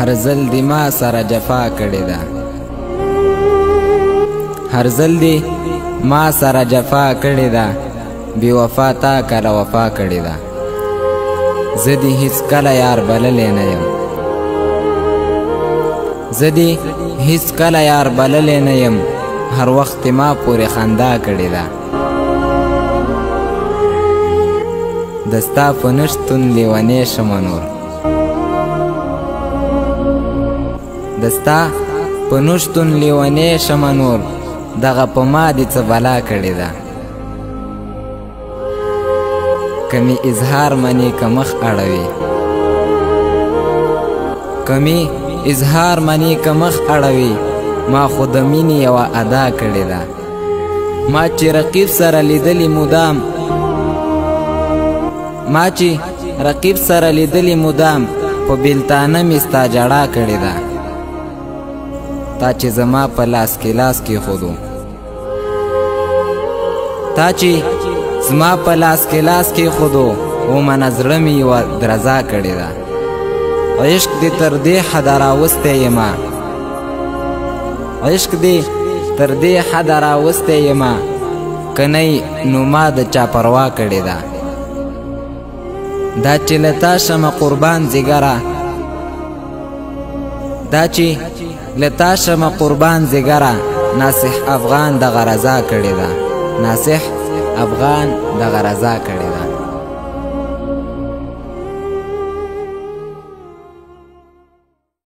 هر ځل دی ما سره جفا کړې ده، هر ځل دی ما سره جفا کړې ده، بی وفا تا کله وفا کړې ده. زه دې هیڅ کله یار بللی نه یم، زه دې هیڅ کله یار بللی نه یم، هر وخت ما پورې خندا کړې ده. د ستا په نشتون لیونی شمه نور، د ستا په نشتون لیونی شمه نور، دغه په ما دې څه بلا کړې ده. کمی اظهار منی که مخ اړوي، کمی اظهار منی که مخ اړوي، ما خو د مینې یوه ادا کړې ده. ما چې رقیب سره لیدلی مدام، ما چې رقیب سره لیدلی مدام، په بیلتانه مې ستا جړا کړې ده. تا چې زما په لاس کې لاس کېښودو، تا چې زما په لاس کې لاس کېښودو، ومنه زړه مې یوه درزا کړې ده. عشق دې تر دې حده راوستی یمه، عشق دې تر دې حده راوستی یمه، که نه نو ما د چا پروا کړې ده. دا چې له تا شمه قربان ځیګره، دا چې له تا شمه قربان ځیګره، ناصح افغان دغه رضا کړې ده، ناصح افغان دغه رضا کړې